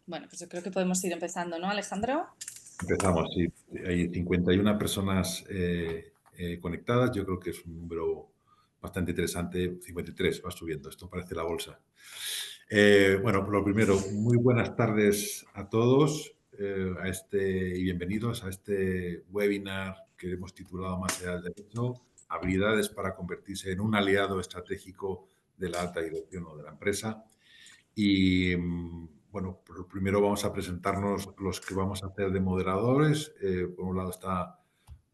Bueno, pues yo creo que podemos ir empezando, ¿no, Alejandro? Empezamos, sí. Hay 51 personas conectadas. Yo creo que es un número bastante interesante. 53, va subiendo. Esto parece la bolsa. Bueno, por lo primero, muy buenas tardes a todos y bienvenidos a este webinar que hemos titulado Más allá del derecho, habilidades para convertirse en un aliado estratégico de la alta dirección o de la empresa. Y bueno, por lo primero vamos a presentarnos los que vamos a hacer de moderadores. Por un lado está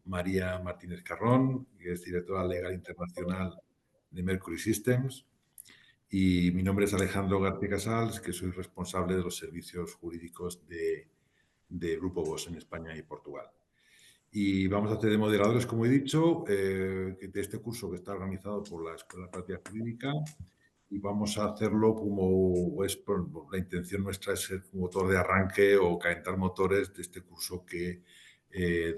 María Martínez Carrón, que es directora legal internacional de Mercury Systems. Y mi nombre es Alejandro García Casals, que soy responsable de los servicios jurídicos de Grupo Bosch en España y Portugal. Y vamos a hacer de moderadores, como he dicho, de este curso que está organizado por la Escuela de Práctica Jurídica. Y vamos a hacerlo como la intención nuestra es ser un motor de arranque o calentar motores de este curso de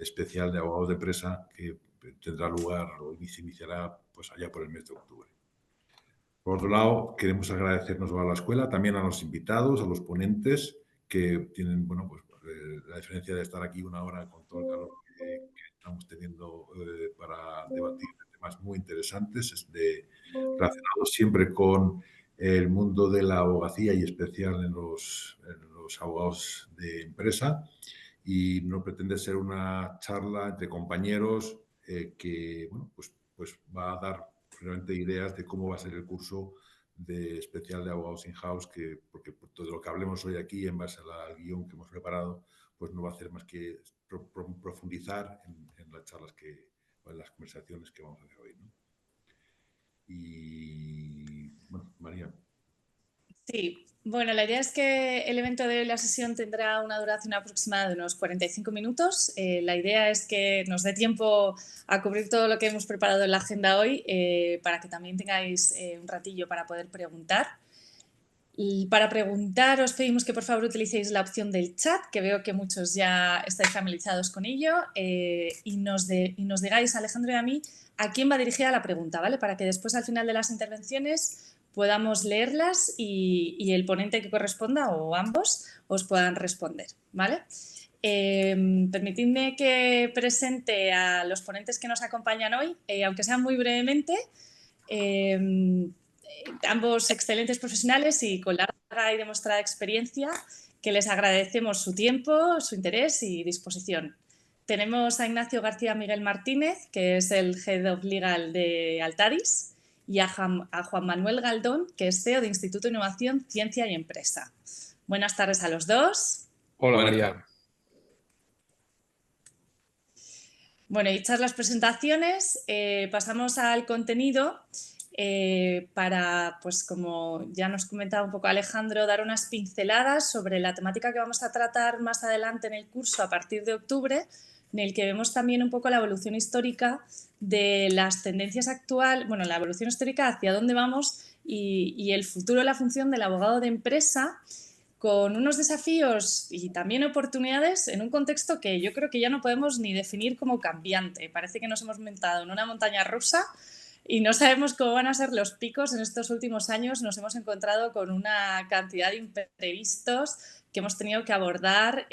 especial de abogados de empresa que tendrá lugar o se iniciará pues allá por el mes de octubre. Por otro lado, queremos agradecernos a la escuela, también a los invitados, a los ponentes que tienen, bueno, pues la diferencia de estar aquí una hora con todo el calor que estamos teniendo para debatir temas muy interesantes, relacionados siempre con el mundo de la abogacía y especial en los abogados de empresa. Y no pretende ser una charla entre compañeros que, bueno, pues va a dar realmente ideas de cómo va a ser el curso de especial de abogados in-house, porque todo lo que hablemos hoy aquí en base al guión que hemos preparado, pues no va a hacer más que profundizar en las charlas o en las conversaciones que vamos a hacer hoy, ¿no? Y, bueno, María. Sí, bueno, la idea es que el evento de la sesión tendrá una duración aproximada de unos 45 minutos. La idea es que nos dé tiempo a cubrir todo lo que hemos preparado en la agenda hoy para que también tengáis un ratillo para poder preguntar. Y para preguntar os pedimos que por favor utilicéis la opción del chat, que veo que muchos ya estáis familiarizados con ello, y nos digáis, Alejandro y a mí, a quién va dirigida la pregunta, ¿vale? Para que después al final de las intervenciones podamos leerlas y el ponente que corresponda o ambos os puedan responder, ¿vale? Permitidme que presente a los ponentes que nos acompañan hoy, aunque sea muy brevemente. Ambos excelentes profesionales y con larga y demostrada experiencia, que les agradecemos su tiempo, su interés y disposición. Tenemos a Ignacio García Miguel Martínez, que es el Head of Legal de Altadis, y a Juan Manuel Galdón, que es CEO de Instituto de Innovación, Ciencia y Empresa. Buenas tardes a los dos. Hola, María. Bueno, hechas las presentaciones, pasamos al contenido. Para, pues como ya nos comentaba un poco Alejandro, dar unas pinceladas sobre la temática que vamos a tratar más adelante en el curso a partir de octubre, en el que vemos también un poco la evolución histórica de las tendencias actuales, bueno, la evolución histórica hacia dónde vamos y el futuro de la función del abogado de empresa, con unos desafíos y también oportunidades en un contexto que yo creo que ya no podemos ni definir como cambiante. Parece que nos hemos montado en una montaña rusa y no sabemos cómo van a ser los picos. En estos últimos años nos hemos encontrado con una cantidad de imprevistos que hemos tenido que abordar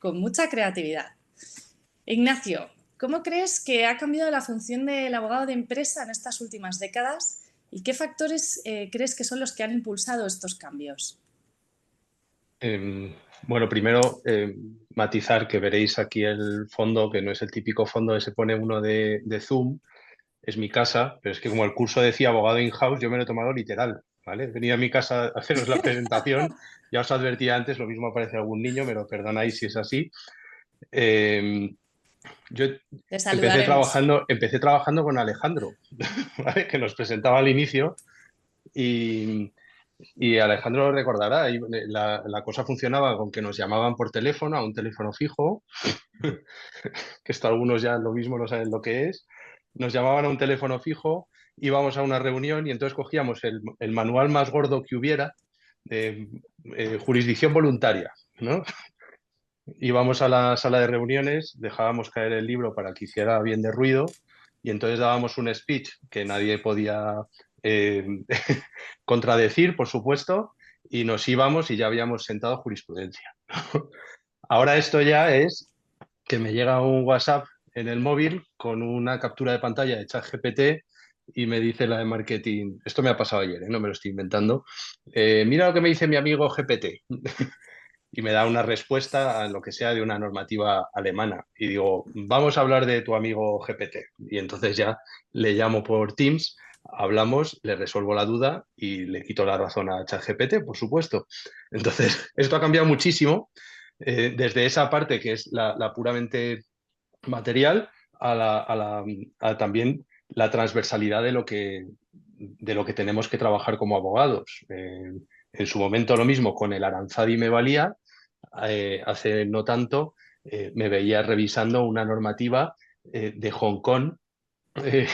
con mucha creatividad. Ignacio, ¿cómo crees que ha cambiado la función del abogado de empresa en estas últimas décadas y qué factores crees que son los que han impulsado estos cambios? Bueno, primero matizar que veréis aquí el fondo, que no es el típico fondo que se pone uno de Zoom, es mi casa, pero es que como el curso decía abogado in-house, yo me lo he tomado literal, ¿vale? He venido a mi casa a haceros la presentación, ya os advertí antes, lo mismo aparece algún niño, me lo perdonáis si es así. Yo empecé trabajando con Alejandro, ¿vale? Que nos presentaba al inicio y Alejandro lo recordará, la cosa funcionaba con que nos llamaban por teléfono, a un teléfono fijo, que esto algunos ya lo mismo no saben lo que es, nos llamaban a un teléfono fijo, íbamos a una reunión y entonces cogíamos el manual más gordo que hubiera de jurisdicción voluntaria, ¿no? Íbamos a la sala de reuniones, dejábamos caer el libro para que hiciera bien de ruido y entonces dábamos un speech que nadie podía contradecir, por supuesto, y nos íbamos y ya habíamos sentado jurisprudencia. Ahora esto ya es que me llega un WhatsApp en el móvil con una captura de pantalla de ChatGPT y me dice la de marketing, esto me ha pasado ayer, no me lo estoy inventando, mira lo que me dice mi amigo GPT. Y me da una respuesta a lo que sea de una normativa alemana. Y digo, vamos a hablar de tu amigo GPT. Y entonces ya le llamo por Teams, hablamos, le resuelvo la duda y le quito la razón a ChatGPT, por supuesto. Entonces, esto ha cambiado muchísimo, desde esa parte que es la puramente material a también la transversalidad de lo que tenemos que trabajar como abogados. En su momento lo mismo con el Aranzadi me valía, hace no tanto me veía revisando una normativa de Hong Kong eh,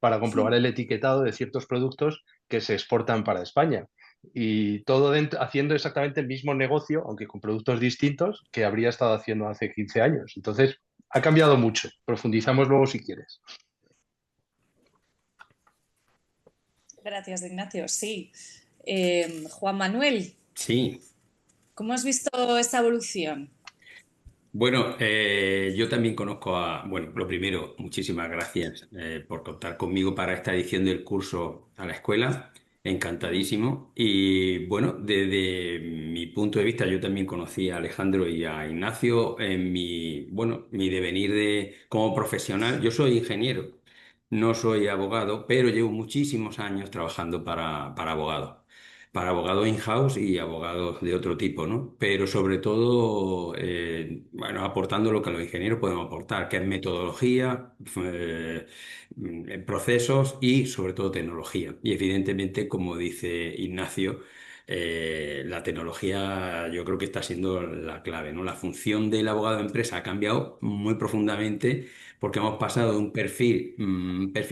para comprobar el etiquetado de ciertos productos que se exportan para España. Y todo haciendo exactamente el mismo negocio, aunque con productos distintos, que habría estado haciendo hace 15 años. Entonces, ha cambiado mucho. Profundizamos luego si quieres. Gracias, Ignacio. Sí. Juan Manuel, Sí, ¿cómo has visto esta evolución? bueno, yo también conozco bueno, lo primero, muchísimas gracias por contar conmigo para esta edición del curso a la escuela, encantadísimo. Y bueno, desde mi punto de vista, yo también conocí a Alejandro y a Ignacio en bueno, mi devenir como profesional. Yo soy ingeniero, no soy abogado, pero llevo muchísimos años trabajando para abogados. Para abogados in-house y abogados de otro tipo, ¿no? Pero sobre todo, bueno, aportando lo que los ingenieros podemos aportar, que es metodología, procesos y sobre todo tecnología. Y evidentemente, como dice Ignacio, la tecnología yo creo que está siendo la clave, ¿no? La función del abogado de empresa ha cambiado muy profundamente porque hemos pasado de un perfil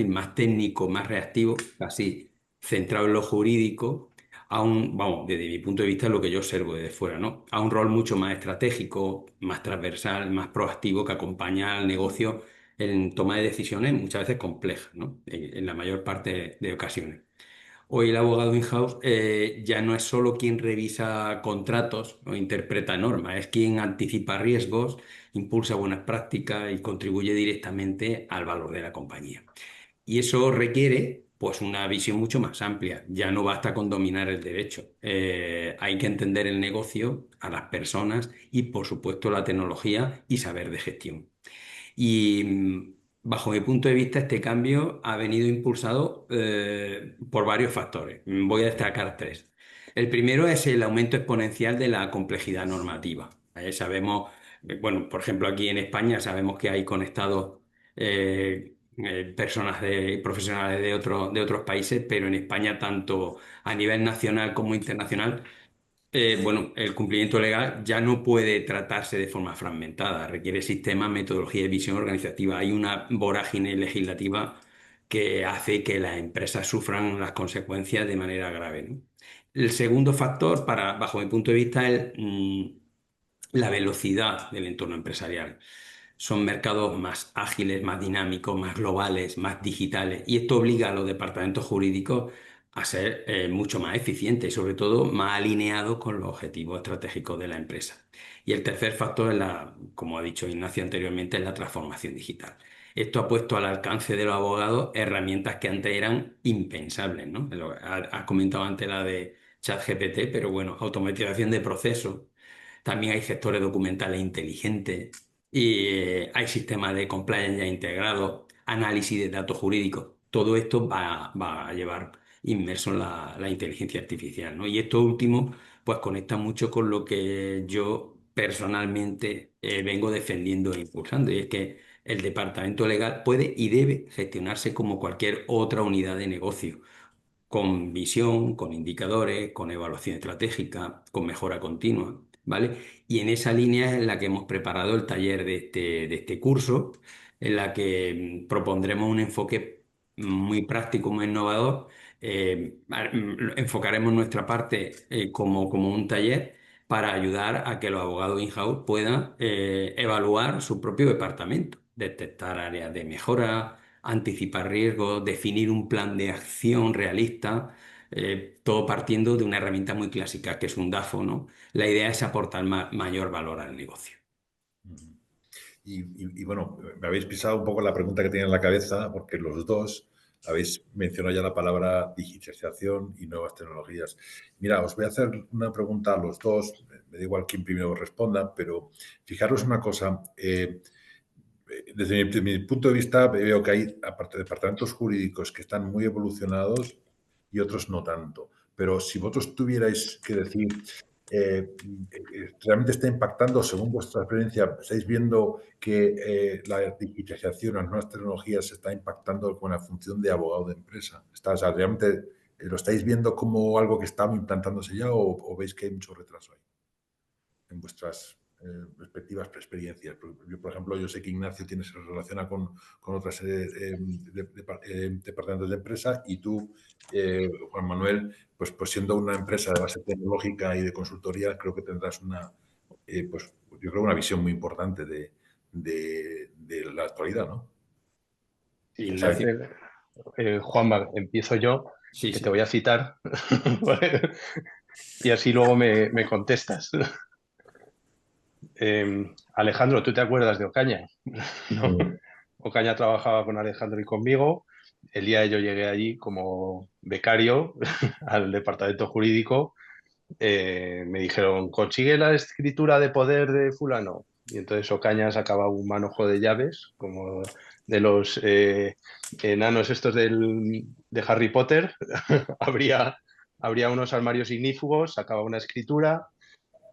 más técnico, más reactivo, casi centrado en lo jurídico a vamos, desde mi punto de vista, lo que yo observo desde fuera, ¿no? A un rol mucho más estratégico, más transversal, más proactivo, que acompaña al negocio en toma de decisiones muchas veces complejas, ¿no? En la mayor parte de ocasiones. Hoy el abogado in-house ya no es solo quien revisa contratos o interpreta normas, es quien anticipa riesgos, impulsa buenas prácticas y contribuye directamente al valor de la compañía. Y eso requiere, pues, una visión mucho más amplia. Ya no basta con dominar el derecho. Hay que entender el negocio, a las personas y, por supuesto, la tecnología y saber de gestión. Y bajo mi punto de vista, este cambio ha venido impulsado por varios factores. Voy a destacar tres. El primero es el aumento exponencial de la complejidad normativa. Sabemos, bueno, por ejemplo, aquí en España sabemos que hay conectados personas profesionales de otros países, pero en España, tanto a nivel nacional como internacional, bueno, el cumplimiento legal ya no puede tratarse de forma fragmentada, requiere sistemas, metodología y visión organizativa. Hay una vorágine legislativa que hace que las empresas sufran las consecuencias de manera grave, ¿no? El segundo factor, bajo mi punto de vista, es la velocidad del entorno empresarial. Son mercados más ágiles, más dinámicos, más globales, más digitales, y esto obliga a los departamentos jurídicos a ser mucho más eficientes y sobre todo más alineados con los objetivos estratégicos de la empresa. Y el tercer factor es como ha dicho Ignacio anteriormente, es la transformación digital. Esto ha puesto al alcance de los abogados herramientas que antes eran impensables, ¿no? Has comentado antes la de ChatGPT, pero bueno, automatización de procesos. También hay sectores documentales inteligentes y hay sistemas de compliance ya integrados, análisis de datos jurídicos. Todo esto va a llevar inmerso en la inteligencia artificial, ¿no? Y esto último, pues conecta mucho con lo que yo personalmente vengo defendiendo e impulsando, y es que el departamento legal puede y debe gestionarse como cualquier otra unidad de negocio, con visión, con indicadores, con evaluación estratégica, con mejora continua, ¿vale? Y en esa línea es en la que hemos preparado el taller de este curso, en la que propondremos un enfoque muy práctico, muy innovador. Enfocaremos nuestra parte como un taller para ayudar a que los abogados in-house puedan evaluar su propio departamento, detectar áreas de mejora, anticipar riesgos, definir un plan de acción realista, todo partiendo de una herramienta muy clásica, que es un DAFO, ¿no? La idea es aportar mayor valor al negocio. Y bueno, me habéis pisado un poco la pregunta que tenía en la cabeza, porque los dos habéis mencionado ya la palabra digitalización y nuevas tecnologías. Mira, os voy a hacer una pregunta a los dos, me da igual quién primero responda, pero fijaros una cosa. Desde mi punto de vista veo que hay, aparte de departamentos jurídicos que están muy evolucionados y otros no tanto. Pero si vosotros tuvierais que decir, ¿realmente está impactando, según vuestra experiencia, estáis viendo que la digitalización, las nuevas tecnologías está impactando con la función de abogado de empresa? O sea, ¿realmente lo estáis viendo como algo que está implantándose ya o veis que hay mucho retraso ahí en vuestras respectivas experiencias? Yo, por ejemplo, yo sé que Ignacio se relaciona con otras departamentos de empresa y tú, Juan Manuel, pues siendo una empresa de base tecnológica y de consultoría, creo que tendrás pues yo creo una visión muy importante de la actualidad, ¿no? O sea, Ignacio. Juanma, empiezo yo, Sí, que te sí. voy a citar, y así luego me contestas. Alejandro, ¿tú te acuerdas de Ocaña? ¿No? Ocaña trabajaba con Alejandro y conmigo. El día de yo llegué allí como becario al departamento jurídico, me dijeron, consigue la escritura de poder de fulano. Y entonces Ocaña sacaba un manojo de llaves, como de los enanos estos de Harry Potter. Abría unos armarios ignífugos, sacaba una escritura,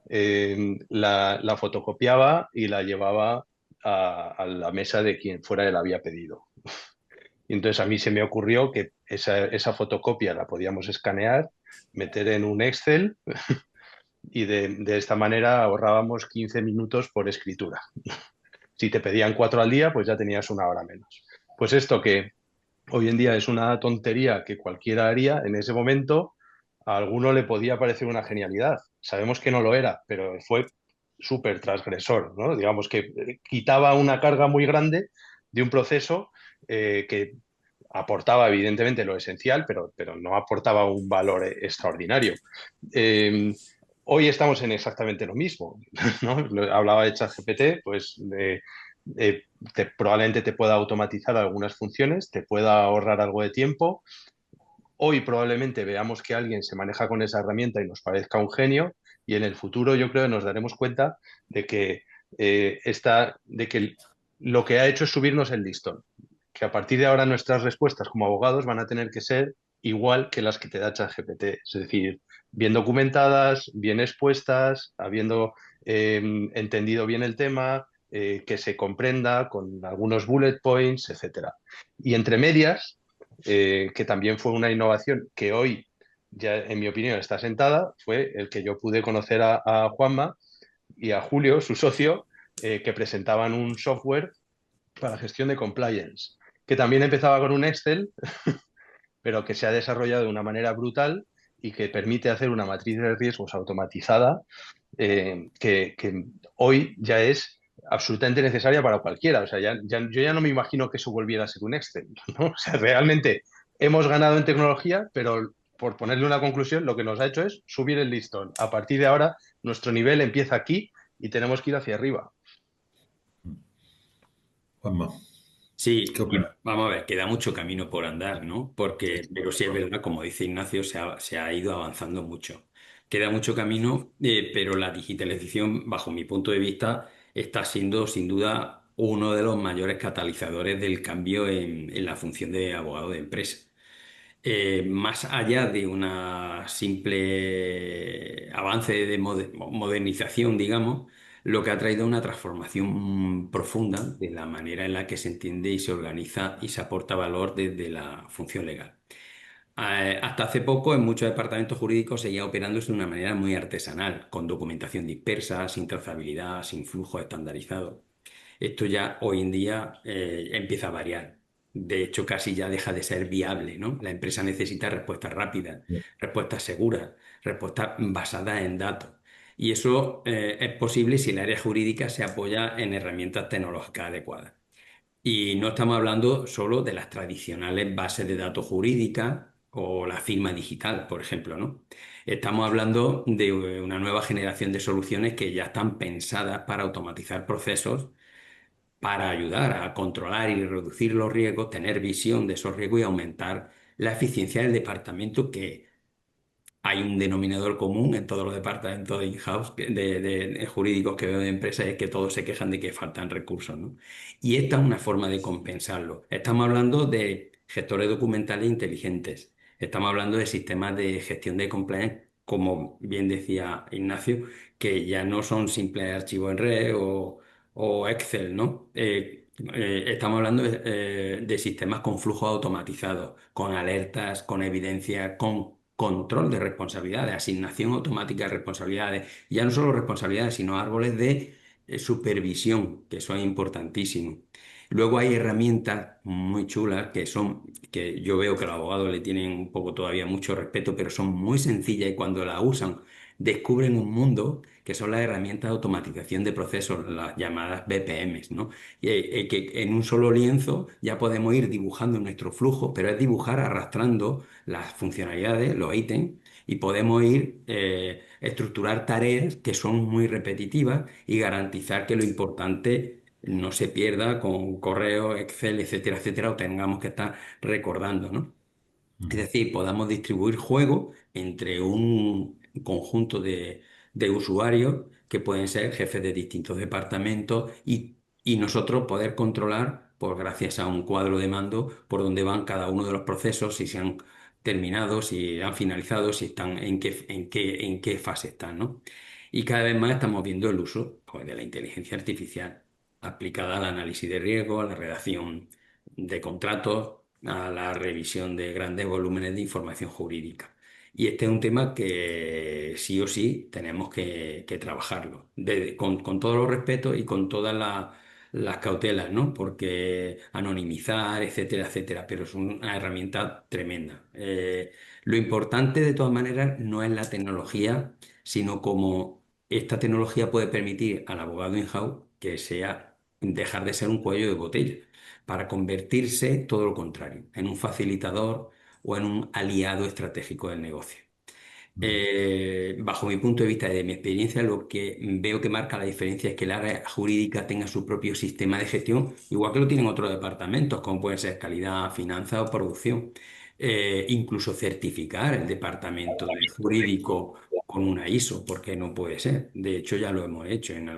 la fotocopiaba y la llevaba a la mesa de quien fuera él había pedido. Y entonces a mí se me ocurrió que esa fotocopia la podíamos escanear, meter en un Excel y de esta manera ahorrábamos 15 minutos por escritura. Si te pedían 4 al día, pues ya tenías una hora menos. Pues esto que hoy en día es una tontería que cualquiera haría, en ese momento a alguno le podía parecer una genialidad. Sabemos que no lo era, pero fue súper transgresor, ¿no? Digamos que quitaba una carga muy grande de un proceso que aportaba evidentemente lo esencial, pero no aportaba un valor extraordinario. Eh, Hoy estamos en exactamente lo mismo, ¿no? Hablaba de ChatGPT, pues probablemente te pueda automatizar algunas funciones, te pueda ahorrar algo de tiempo. Hoy probablemente veamos que alguien se maneja con esa herramienta y nos parezca un genio, y en el futuro yo creo que nos daremos cuenta de que, de que lo que ha hecho es subirnos el listón, que a partir de ahora nuestras respuestas como abogados van a tener que ser igual que las que te da ChatGPT, es decir, bien documentadas, bien expuestas, habiendo entendido bien el tema, que se comprenda con algunos bullet points, etcétera. Y entre medias, que también fue una innovación que hoy ya en mi opinión está sentada, fue el que yo pude conocer a Juanma y a Julio, su socio, que presentaban un software para gestión de compliance, que también empezaba con un Excel, pero que se ha desarrollado de una manera brutal y que permite hacer una matriz de riesgos automatizada, que hoy ya es absolutamente necesaria para cualquiera. O sea, yo ya no me imagino que eso volviera a ser un Excel, ¿no? O sea, realmente hemos ganado en tecnología, pero por ponerle una conclusión, lo que nos ha hecho es subir el listón. A partir de ahora, nuestro nivel empieza aquí y tenemos que ir hacia arriba. Juanma, Sí, ¿qué opinas? vamos a ver, queda mucho camino por andar, ¿no? Porque, pero sí es verdad, como dice Ignacio, se ha ido avanzando mucho. Queda mucho camino, pero la digitalización, bajo mi punto de vista, está siendo sin duda uno de los mayores catalizadores del cambio en la función de abogado de empresa. Más allá de una simple avance de modernización, digamos, lo que ha traído es una transformación profunda de la manera en la que se entiende y se organiza y se aporta valor desde la función legal. Hasta hace poco, en muchos departamentos jurídicos seguía operándose de una manera muy artesanal, con documentación dispersa, sin trazabilidad, sin flujo estandarizado. Esto ya hoy en día empieza a variar. De hecho, casi ya deja de ser viable, ¿no? La empresa necesita respuestas rápidas, respuestas seguras, respuestas basadas en datos. Y eso es posible si el área jurídica se apoya en herramientas tecnológicas adecuadas. Y no estamos hablando solo de las tradicionales bases de datos jurídicas, o la firma digital, por ejemplo, ¿no? Estamos hablando de una nueva generación de soluciones que ya están pensadas para automatizar procesos, para ayudar a controlar y reducir los riesgos, tener visión de esos riesgos y aumentar la eficiencia del departamento, que hay un denominador común en todos los departamentos de in-house de jurídicos que veo de empresas, es que todos se quejan de que faltan recursos, ¿no? Y esta es una forma de compensarlo. Estamos hablando de gestores documentales inteligentes. Estamos hablando de sistemas de gestión de compliance, como bien decía Ignacio, que ya no son simples archivos en red o Excel, ¿no? Estamos hablando de sistemas con flujos automatizados, con alertas, con evidencia, con control de responsabilidades, asignación automática de responsabilidades, ya no solo responsabilidades, sino árboles de supervisión, que son importantísimos. Luego hay herramientas muy chulas que yo veo que los abogados le tienen un poco todavía mucho respeto, pero son muy sencillas y cuando las usan descubren un mundo, que son las herramientas de automatización de procesos, las llamadas BPMs, ¿no? Y que en un solo lienzo ya podemos ir dibujando nuestro flujo, pero es dibujar arrastrando las funcionalidades, los ítems, y podemos ir estructurar tareas que son muy repetitivas y garantizar que lo importante no se pierda con correo, Excel, etcétera, etcétera, o tengamos que estar recordando, ¿no? Es decir, podamos distribuir juego entre un conjunto de usuarios que pueden ser jefes de distintos departamentos y nosotros poder controlar, por gracias a un cuadro de mando, por dónde van cada uno de los procesos, si se han terminado, si han finalizado, si están, en qué fase están, ¿no? Y cada vez más estamos viendo el uso, pues, de la inteligencia artificial aplicada al análisis de riesgo, a la redacción de contratos, a la revisión de grandes volúmenes de información jurídica. Y este es un tema que sí o sí tenemos que trabajarlo, con todos los respetos y con todas las cautelas, ¿no? Porque anonimizar, etcétera, etcétera, pero es una herramienta tremenda. Lo importante, de todas maneras, no es la tecnología, sino cómo esta tecnología puede permitir al abogado in-house que sea dejar de ser un cuello de botella para convertirse, todo lo contrario, en un facilitador o en un aliado estratégico del negocio. Bajo mi punto de vista y de mi experiencia, lo que veo que marca la diferencia es que el área jurídica tenga su propio sistema de gestión, igual que lo tienen otros departamentos, como pueden ser calidad, finanzas o producción. Incluso certificar el departamento de jurídico con una ISO, porque no puede ser. De hecho, ya lo hemos hecho en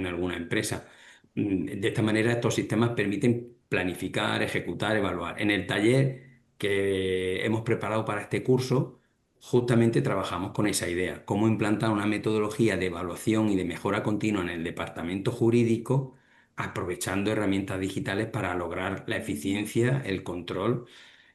alguna empresa. De esta manera, estos sistemas permiten planificar, ejecutar, evaluar. En el taller que hemos preparado para este curso, justamente trabajamos con esa idea, cómo implantar una metodología de evaluación y de mejora continua en el departamento jurídico, aprovechando herramientas digitales para lograr la eficiencia, el control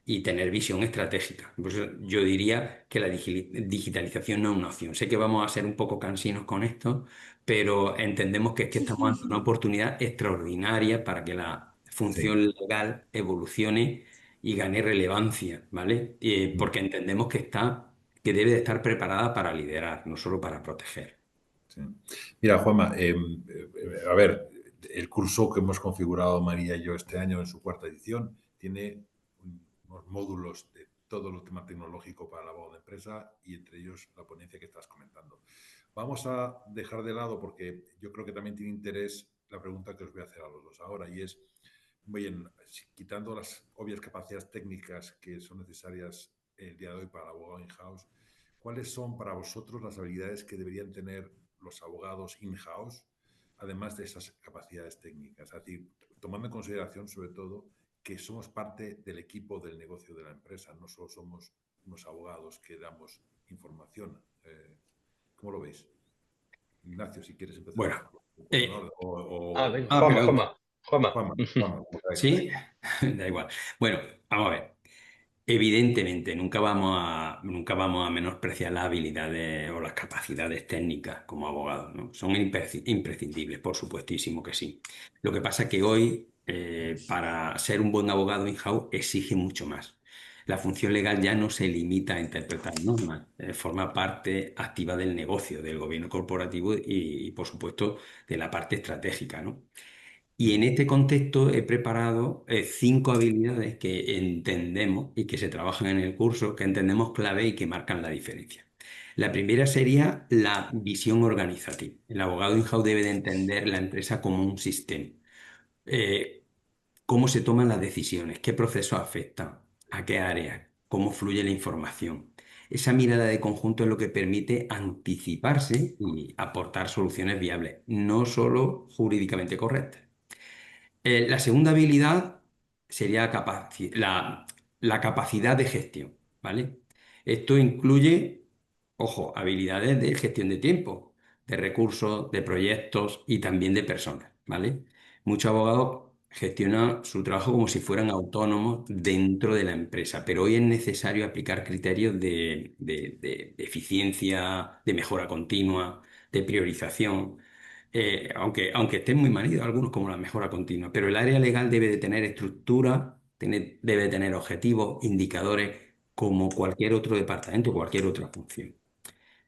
y tener visión estratégica. Por eso yo diría que la digitalización no es una opción. Sé que vamos a ser un poco cansinos con esto, pero entendemos que es que estamos ante una oportunidad extraordinaria para que la Sí. función legal evolucione y gane relevancia, ¿vale? Porque entendemos que debe de estar preparada para liderar, no solo para proteger. Sí. Mira, Juanma, a ver, el curso que hemos configurado María y yo este año en su cuarta edición tiene unos módulos de todo el tema tecnológico para el abogado de empresa y entre ellos la ponencia que estás comentando. Vamos a dejar de lado, porque yo creo que también tiene interés la pregunta que os voy a hacer a los dos ahora, y es, bien, quitando las obvias capacidades técnicas que son necesarias el día de hoy para el abogado in-house, ¿cuáles son para vosotros las habilidades que deberían tener los abogados in-house, además de esas capacidades técnicas? Es decir, tomando en consideración, sobre todo, que somos parte del equipo del negocio de la empresa, no solo somos unos abogados que damos información. ¿Cómo lo veis? Ignacio, si quieres empezar. Bueno, Venga, pero Juanma. Juanma, ¿sí? Da igual. Bueno, vamos a ver. Evidentemente, nunca vamos a menospreciar las habilidades o las capacidades técnicas como abogados, ¿no? Son imprescindibles, por supuestísimo que sí. Lo que pasa es que hoy, para ser un buen abogado in-house, exige mucho más. La función legal ya no se limita a interpretar normas, forma parte activa del negocio, del gobierno corporativo y, por supuesto, de la parte estratégica, ¿no? Y en este contexto he preparado 5 habilidades que entendemos y que se trabajan en el curso, que entendemos clave y que marcan la diferencia. La primera sería la visión organizativa. El abogado in-house debe de entender la empresa como un sistema. Eh, ¿Cómo se toman las decisiones? ¿Qué procesos afectan? ¿A qué áreas? ¿Cómo fluye la información? Esa mirada de conjunto es lo que permite anticiparse y aportar soluciones viables, no solo jurídicamente correctas. La segunda habilidad sería la capacidad de gestión, ¿vale? Esto incluye, ojo, habilidades de gestión de tiempo, de recursos, de proyectos y también de personas, ¿vale? Muchos abogados gestionan su trabajo como si fueran autónomos dentro de la empresa, pero hoy es necesario aplicar criterios de eficiencia, de mejora continua, de priorización, aunque estén muy manidos algunos como la mejora continua, pero el área legal debe de tener estructura, debe de tener objetivos, indicadores, como cualquier otro departamento, cualquier otra función.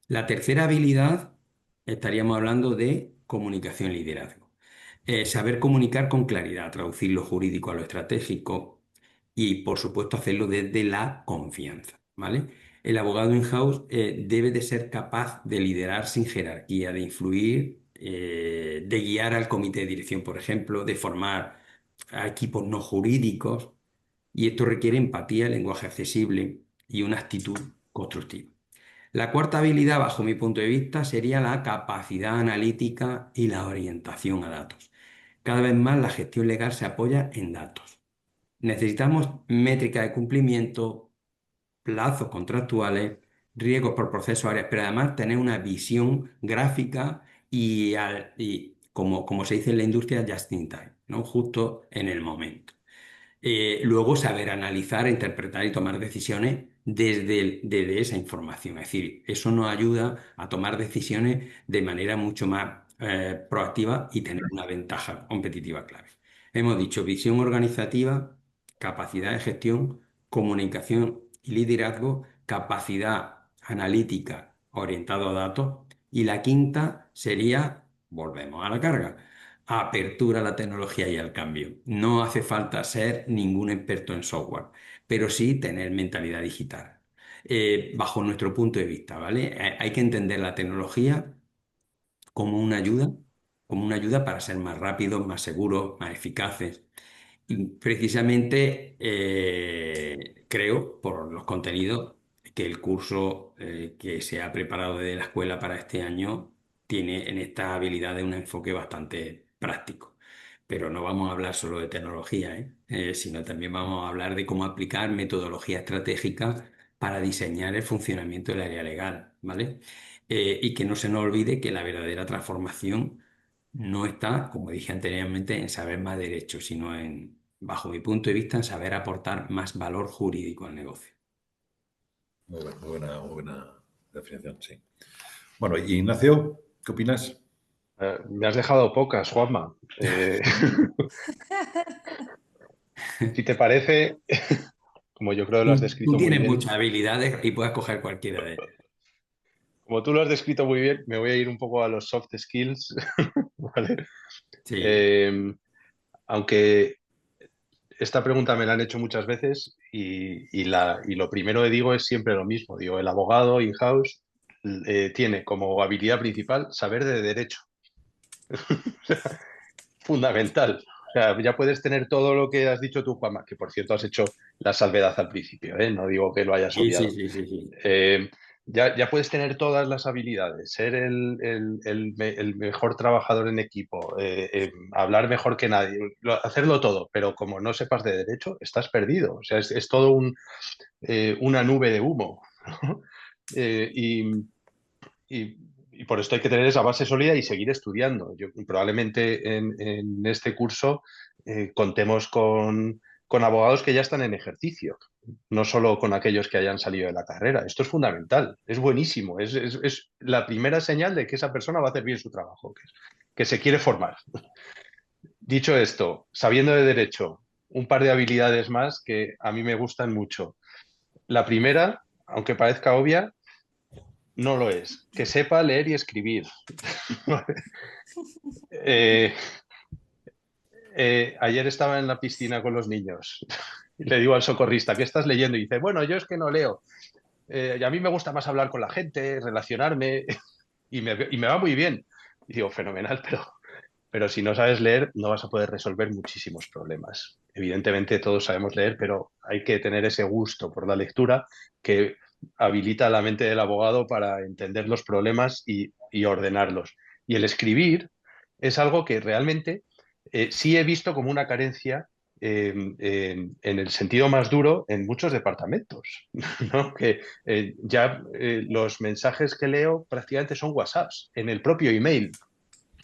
La tercera habilidad, estaríamos hablando de comunicación y liderazgo. Saber comunicar con claridad, traducir lo jurídico a lo estratégico y, por supuesto, hacerlo desde la confianza, ¿vale? El abogado in-house debe de ser capaz de liderar sin jerarquía, de influir, de guiar al comité de dirección, por ejemplo, de formar a equipos no jurídicos, y esto requiere empatía, lenguaje accesible y una actitud constructiva. La cuarta habilidad, bajo mi punto de vista, sería la capacidad analítica y la orientación a datos. Cada vez más la gestión legal se apoya en datos. Necesitamos métrica de cumplimiento, plazos contractuales, riesgos por procesos áreas, pero además tener una visión gráfica y como se dice en la industria, just in time, ¿no? Justo en el momento. Luego saber analizar, interpretar y tomar decisiones desde esa información. Es decir, eso nos ayuda a tomar decisiones de manera mucho más proactiva y tener una ventaja competitiva clave. Hemos dicho visión organizativa, capacidad de gestión, comunicación y liderazgo, capacidad analítica orientado a datos, y la quinta sería, volvemos a la carga, apertura a la tecnología y al cambio. No hace falta ser ningún experto en software, pero sí tener mentalidad digital. Bajo nuestro punto de vista, ¿vale? Hay que entender la tecnología como una ayuda para ser más rápidos, más seguros, más eficaces. Y precisamente creo, por los contenidos, que el curso que se ha preparado desde la escuela para este año tiene en estas habilidades un enfoque bastante práctico. Pero no vamos a hablar solo de tecnología, sino también vamos a hablar de cómo aplicar metodología estratégica para diseñar el funcionamiento del área legal, ¿vale? Y que no se nos olvide que la verdadera transformación no está, como dije anteriormente, en saber más derecho, sino en, bajo mi punto de vista, en saber aportar más valor jurídico al negocio. Muy buena definición, sí. Bueno, y Ignacio, ¿qué opinas? Me has dejado pocas, Juanma. Si te parece, como yo creo que lo has Tú descrito muy tienes bien, muchas habilidades y puedes coger cualquiera de ellas. como tú lo has descrito muy bien, me voy a ir un poco a los soft skills, ¿vale? Sí, Aunque esta pregunta me la han hecho muchas veces y lo primero que digo es siempre lo mismo. Digo, el abogado in-house tiene como habilidad principal saber de derecho. Fundamental. O sea, ya puedes tener todo lo que has dicho tú, Juanma, que por cierto has hecho la salvedad al principio, ¿eh? No digo que lo hayas sí, sí, obviado. sí, sí, sí. Ya puedes tener todas las habilidades, ser el mejor trabajador en equipo, hablar mejor que nadie, hacerlo todo, pero como no sepas de derecho, estás perdido. O sea, es todo una nube de humo. ¿No? Eh, y, y por esto hay que tener esa base sólida y seguir estudiando. Probablemente en este curso contemos con abogados que ya están en ejercicio, no solo con aquellos que hayan salido de la carrera. Esto es fundamental, es buenísimo, es la primera señal de que esa persona va a hacer bien su trabajo, que se quiere formar. Dicho esto, sabiendo de derecho, un par de habilidades más que a mí me gustan mucho. La primera, aunque parezca obvia, no lo es. Que sepa leer y escribir. Eh, Ayer estaba en la piscina con los niños y le digo al socorrista, ¿qué estás leyendo? Y dice, bueno, yo es que no leo. Y a mí me gusta más hablar con la gente, relacionarme y me va muy bien. Y digo, fenomenal, pero si no sabes leer no vas a poder resolver muchísimos problemas. Evidentemente todos sabemos leer, pero hay que tener ese gusto por la lectura que habilita la mente del abogado para entender los problemas y ordenarlos. Y el escribir es algo que realmente sí he visto como una carencia en el sentido más duro en muchos departamentos, ¿no? Que los mensajes que leo prácticamente son WhatsApps en el propio email,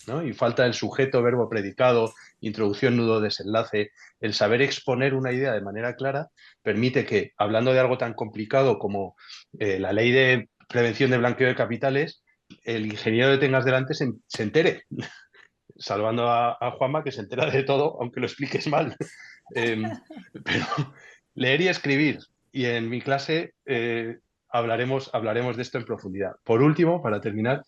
¿no? Y falta el sujeto, verbo, predicado, introducción, nudo, desenlace. El saber exponer una idea de manera clara permite que, hablando de algo tan complicado como la ley de prevención de blanqueo de capitales, el ingeniero que tengas delante se entere, salvando a Juanma, que se entera de todo, aunque lo expliques mal. Pero leer y escribir. Y en mi clase hablaremos de esto en profundidad. Por último, para terminar,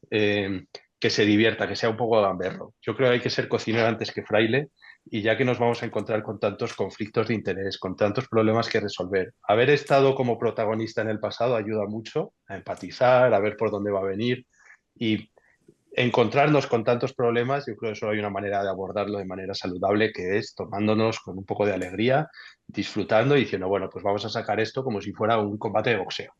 que se divierta, que sea un poco gamberro. Yo creo que hay que ser cocinero antes que fraile, y ya que nos vamos a encontrar con tantos conflictos de interés, con tantos problemas que resolver, haber estado como protagonista en el pasado ayuda mucho a empatizar, a ver por dónde va a venir, y encontrarnos con tantos problemas. Yo creo que solo hay una manera de abordarlo de manera saludable, que es tomándonos con un poco de alegría, disfrutando y diciendo, bueno, pues vamos a sacar esto como si fuera un combate de boxeo.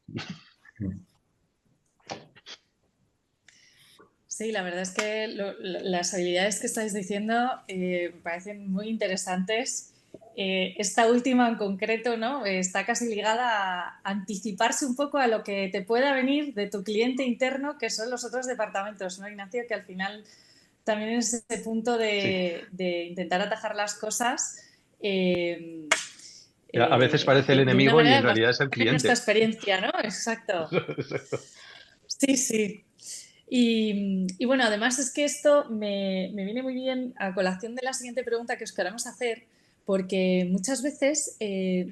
Sí, la verdad es que las habilidades que estáis diciendo me parecen muy interesantes. Esta última en concreto, ¿no? Está casi ligada a anticiparse un poco a lo que te pueda venir de tu cliente interno, que son los otros departamentos, ¿no, Ignacio? Que al final también es ese punto de intentar atajar las cosas. A veces parece el De una enemigo y en manera realidad es el basada en nuestra cliente. experiencia, ¿no? Exacto. Exacto. Sí, sí. Y bueno, además es que esto me viene muy bien a colación de la siguiente pregunta que os queremos hacer, porque muchas veces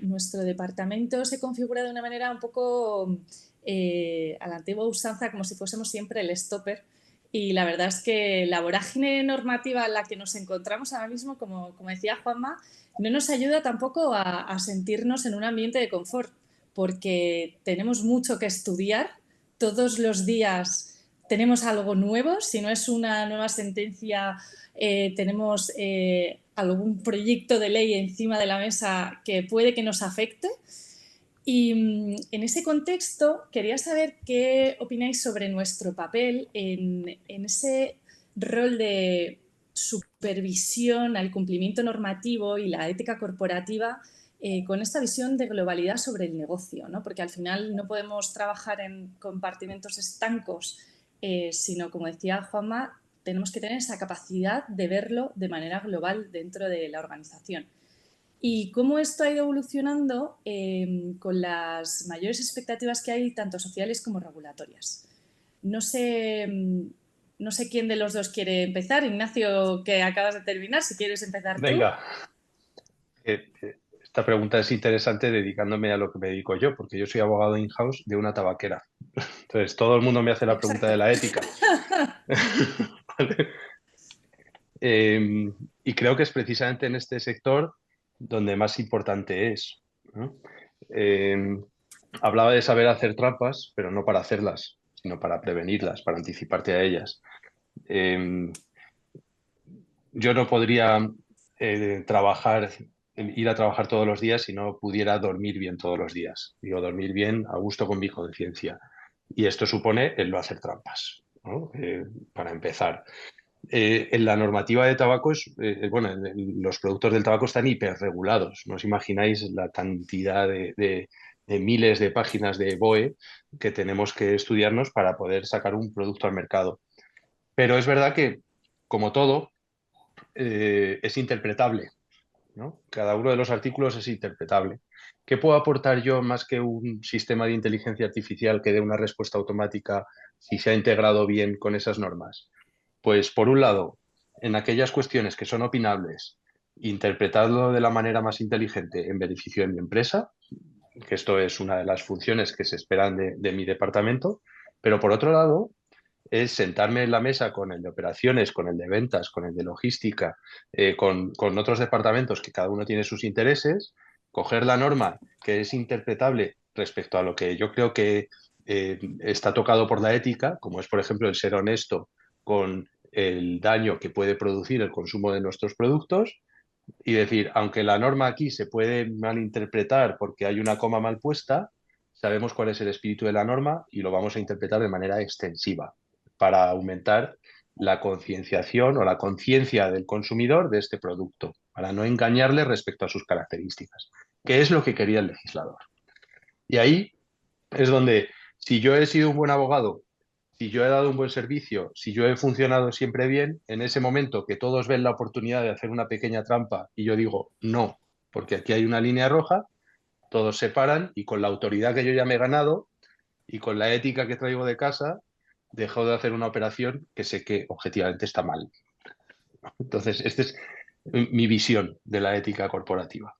nuestro departamento se configura de una manera un poco a la antigua usanza, como si fuésemos siempre el stopper. Y la verdad es que la vorágine normativa en la que nos encontramos ahora mismo, como decía Juanma, no nos ayuda tampoco a sentirnos en un ambiente de confort, porque tenemos mucho que estudiar. Todos los días tenemos algo nuevo. Si no es una nueva sentencia, tenemos algún proyecto de ley encima de la mesa que puede que nos afecte. Y en ese contexto quería saber qué opináis sobre nuestro papel en ese rol de supervisión al cumplimiento normativo y la ética corporativa, con esta visión de globalidad sobre el negocio, ¿no? Porque al final no podemos trabajar en compartimentos estancos, sino, como decía Juanma, tenemos que tener esa capacidad de verlo de manera global dentro de la organización. Y cómo esto ha ido evolucionando con las mayores expectativas que hay, tanto sociales como regulatorias. No sé quién de los dos quiere empezar. Ignacio, que acabas de terminar, si quieres empezar tú. Venga. Esta pregunta es interesante dedicándome a lo que me dedico yo, porque yo soy abogado in-house de una tabaquera. Entonces, todo el mundo me hace la pregunta de la ética. ¿Vale? Y creo que es precisamente en este sector donde más importante es, ¿no? Hablaba de saber hacer trampas, pero no para hacerlas, sino para prevenirlas, para anticiparte a ellas. Yo no podría ir a trabajar todos los días si no pudiera dormir bien todos los días. Digo, dormir bien a gusto con mi conciencia. Y esto supone el no hacer trampas, ¿no? Para empezar. En la normativa de tabaco los productos del tabaco están hiperregulados. No os imagináis la cantidad de miles de páginas de BOE que tenemos que estudiarnos para poder sacar un producto al mercado. Pero es verdad que, como todo, es interpretable, ¿no? Cada uno de los artículos es interpretable. ¿Qué puedo aportar yo más que un sistema de inteligencia artificial que dé una respuesta automática si se ha integrado bien con esas normas? Pues, por un lado, en aquellas cuestiones que son opinables, interpretarlo de la manera más inteligente en beneficio de mi empresa, que esto es una de las funciones que se esperan de mi departamento, pero por otro lado, es sentarme en la mesa con el de operaciones, con el de ventas, con el de logística, con otros departamentos que cada uno tiene sus intereses, coger la norma que es interpretable respecto a lo que yo creo que está tocado por la ética, como es, por ejemplo, el ser honesto con el daño que puede producir el consumo de nuestros productos, y decir, aunque la norma aquí se puede malinterpretar porque hay una coma mal puesta, sabemos cuál es el espíritu de la norma y lo vamos a interpretar de manera extensiva para aumentar la concienciación o la conciencia del consumidor de este producto, para no engañarle respecto a sus características, que es lo que quería el legislador. Y ahí es donde, si yo he sido un buen abogado, si yo he dado un buen servicio, si yo he funcionado siempre bien, en ese momento que todos ven la oportunidad de hacer una pequeña trampa y yo digo no, porque aquí hay una línea roja, todos se paran y con la autoridad que yo ya me he ganado y con la ética que traigo de casa, dejo de hacer una operación que sé que objetivamente está mal. Entonces, esta es mi visión de la ética corporativa.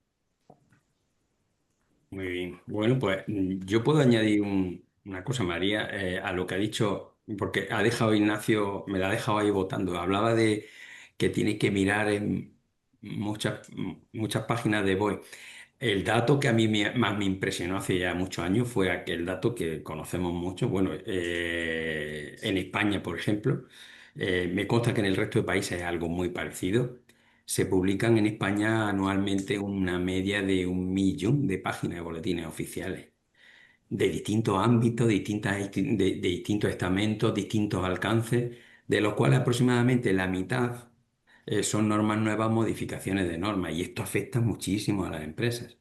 Muy bien. Bueno, pues yo puedo añadir una cosa, María, a lo que ha dicho, porque ha dejado Ignacio, me la ha dejado ahí votando. Hablaba de que tiene que mirar en muchas páginas de BOE. El dato que a mí más me impresionó hace ya muchos años fue aquel dato que conocemos mucho. Bueno, en España, por ejemplo, me consta que en el resto de países es algo muy parecido. Se publican en España anualmente una media de 1 millón de páginas de boletines oficiales, de distintos ámbitos, de distintos estamentos, distintos alcances, de los cuales aproximadamente la mitad son normas nuevas, modificaciones de normas, y esto afecta muchísimo a las empresas.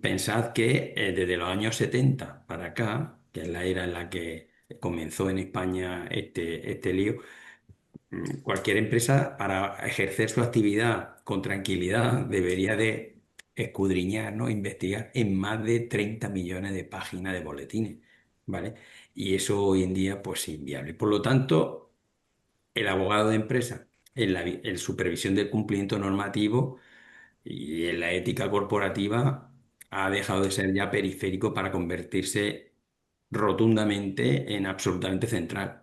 Pensad que desde los años 70 para acá, que es la era en la que comenzó en España este lío, cualquier empresa para ejercer su actividad con tranquilidad debería de escudriñar, ¿no? Investigar en más de 30 millones de páginas de boletines, ¿vale? Y eso hoy en día pues es inviable. Por lo tanto, el abogado de empresa en supervisión del cumplimiento normativo y en la ética corporativa ha dejado de ser ya periférico para convertirse rotundamente en absolutamente central.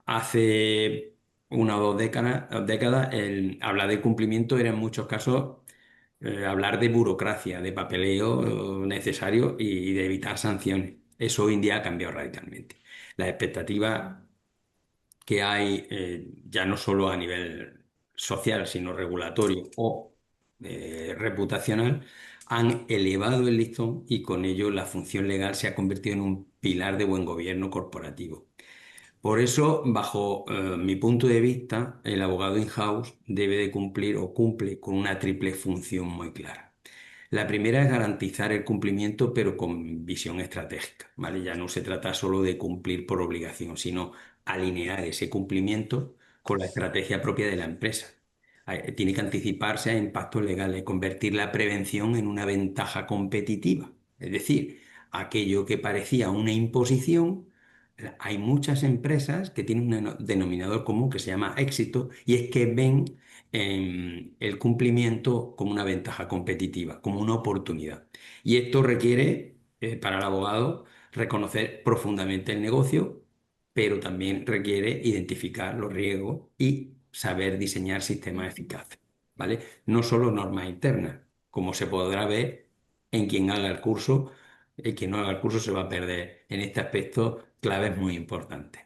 Hace 1 o 2 décadas, el hablar de cumplimiento era en muchos casos hablar de burocracia, de papeleo necesario y de evitar sanciones. Eso hoy en día ha cambiado radicalmente. Las expectativas que hay, ya no solo a nivel social, sino regulatorio o reputacional, han elevado el listón y con ello la función legal se ha convertido en un pilar de buen gobierno corporativo. Por eso, bajo mi punto de vista, el abogado in-house debe de cumplir o cumple con una triple función muy clara. La primera es garantizar el cumplimiento, pero con visión estratégica, ¿vale? Ya no se trata solo de cumplir por obligación, sino alinear ese cumplimiento con la estrategia propia de la empresa. Tiene que anticiparse a impactos legales, convertir la prevención en una ventaja competitiva. Es decir, aquello que parecía una imposición, hay muchas empresas que tienen un denominador común que se llama éxito, y es que ven el cumplimiento como una ventaja competitiva, como una oportunidad. Y esto requiere, para el abogado, reconocer profundamente el negocio, pero también requiere identificar los riesgos y saber diseñar sistemas eficaces, ¿vale? No solo normas internas, como se podrá ver en quien haga el curso. El que no haga el curso se va a perder en este aspecto claves muy importantes.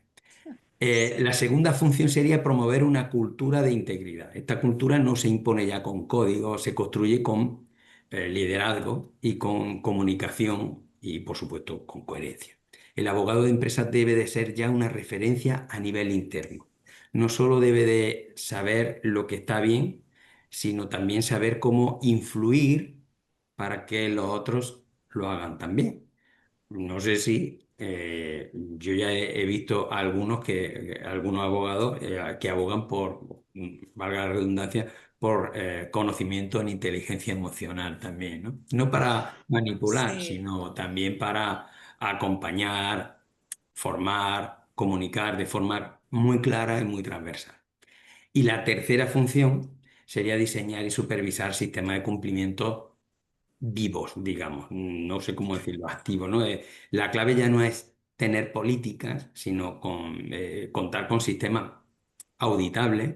La segunda función sería promover una cultura de integridad. Esta cultura no se impone ya con código, se construye con liderazgo y con comunicación y, por supuesto, con coherencia. El abogado de empresas debe de ser ya una referencia a nivel interno. No solo debe de saber lo que está bien, sino también saber cómo influir para que los otros lo hagan también. No sé si yo ya he visto algunos abogados que abogan por, valga la redundancia, por conocimiento en inteligencia emocional también, ¿no? No para manipular, Sí. sino también para acompañar, formar, comunicar de forma muy clara y muy transversal. Y la tercera función sería diseñar y supervisar sistemas de cumplimiento vivos, digamos, no sé cómo decirlo, activos, ¿no? La clave ya no es tener políticas, sino contar con sistemas auditables